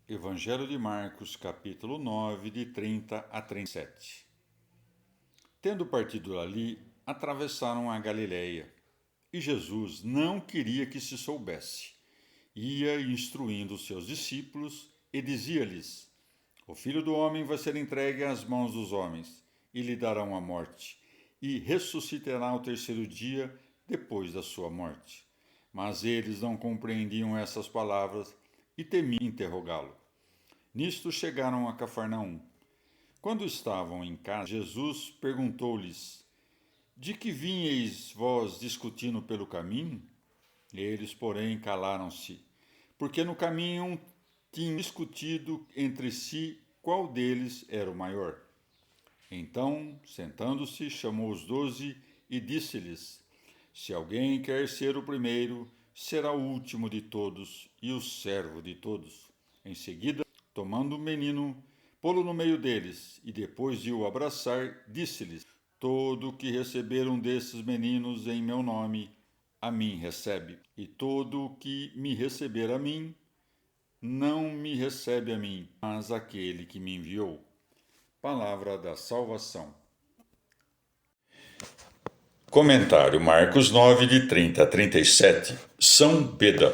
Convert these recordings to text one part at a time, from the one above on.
Evangelho de Marcos, capítulo 9, de 30 a 37. Tendo partido dali, atravessaram a Galiléia, e Jesus não queria que se soubesse. Ia instruindo os seus discípulos e dizia-lhes: O Filho do Homem vai ser entregue às mãos dos homens, e lhe darão a morte, e ressuscitará ao terceiro dia depois da sua morte. Mas eles não compreendiam essas palavras e temiam interrogá-lo. Nisto chegaram a Cafarnaum. Quando estavam em casa, Jesus perguntou-lhes: De que vinheis vós discutindo pelo caminho? Eles, porém, calaram-se, porque no caminho tinham discutido entre si qual deles era o maior. Então, sentando-se, chamou os 12 e disse-lhes: Se alguém quer ser o primeiro, será o último de todos e o servo de todos. Em seguida, tomando o menino, pô-lo no meio deles, e depois de o abraçar, disse-lhes: Todo o que receber um desses meninos em meu nome, a mim recebe. E todo o que me receber a mim, não me recebe a mim, mas aquele que me enviou. Palavra da salvação. Comentário Marcos 9, de 30 a 37. São Beda.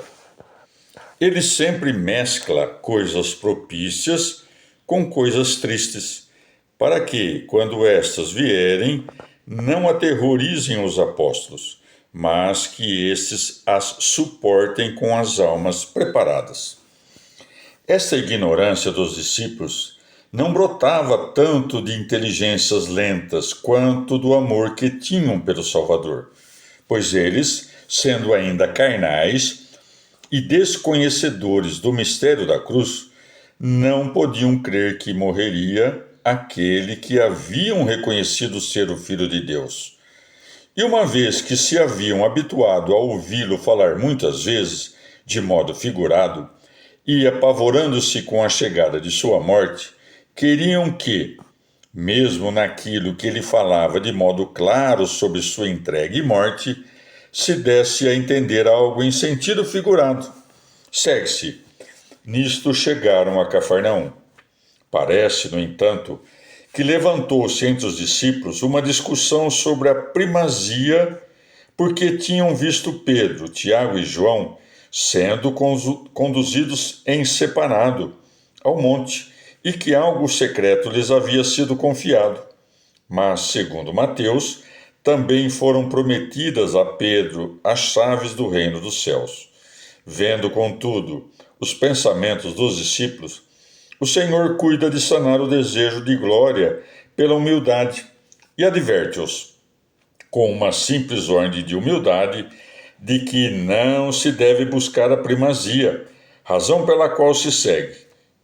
Ele sempre mescla coisas propícias com coisas tristes, para que, quando estas vierem, não aterrorizem os apóstolos, mas que estes as suportem com as almas preparadas. Esta ignorância dos discípulos não brotava tanto de inteligências lentas quanto do amor que tinham pelo Salvador, pois eles, sendo ainda carnais e desconhecedores do mistério da cruz, não podiam crer que morreria aquele que haviam reconhecido ser o Filho de Deus. E uma vez que se haviam habituado a ouvi-lo falar muitas vezes, de modo figurado, e apavorando-se com a chegada de sua morte, queriam que, mesmo naquilo que ele falava de modo claro sobre sua entrega e morte, se desse a entender algo em sentido figurado. Segue-se. Nisto chegaram a Cafarnaum. Parece, no entanto, que levantou-se entre os discípulos uma discussão sobre a primazia, porque tinham visto Pedro, Tiago e João sendo conduzidos em separado ao monte, e que algo secreto lhes havia sido confiado. Mas, segundo Mateus, também foram prometidas a Pedro as chaves do reino dos céus. Vendo, contudo, os pensamentos dos discípulos, o Senhor cuida de sanar o desejo de glória pela humildade e adverte-os, com uma simples ordem de humildade, de que não se deve buscar a primazia, razão pela qual se segue.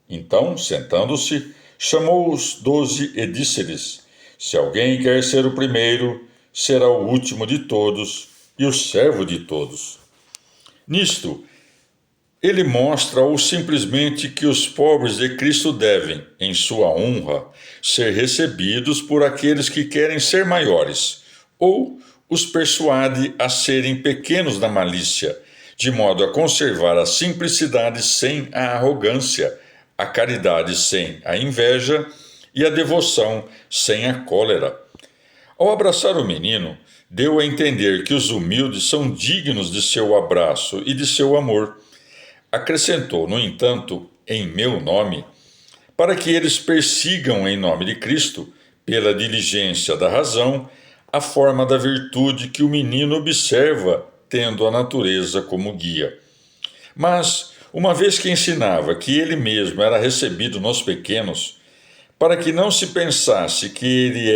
Então, sentando-se, chamou os 12 e disse-lhes: Se alguém quer ser o primeiro, será o último de todos e o servo de todos. Nisto, ele mostra-o simplesmente que os pobres de Cristo devem, em sua honra, ser recebidos por aqueles que querem ser maiores, ou os persuade a serem pequenos na malícia, de modo a conservar a simplicidade sem a arrogância, a caridade sem a inveja e a devoção sem a cólera. Ao abraçar o menino, deu a entender que os humildes são dignos de seu abraço e de seu amor. Acrescentou, no entanto, em meu nome, para que eles persigam em nome de Cristo, pela diligência da razão, a forma da virtude que o menino observa, tendo a natureza como guia. Mas, uma vez que ensinava que ele mesmo era recebido nos pequenos, para que não se pensasse que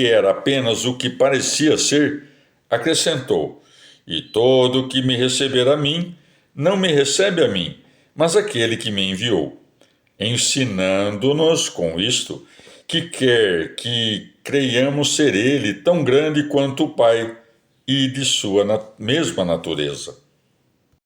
era apenas o que parecia ser, acrescentou: E todo o que me receber a mim, não me recebe a mim, mas aquele que me enviou, ensinando-nos com isto que quer que creiamos ser ele tão grande quanto o Pai e de sua mesma natureza.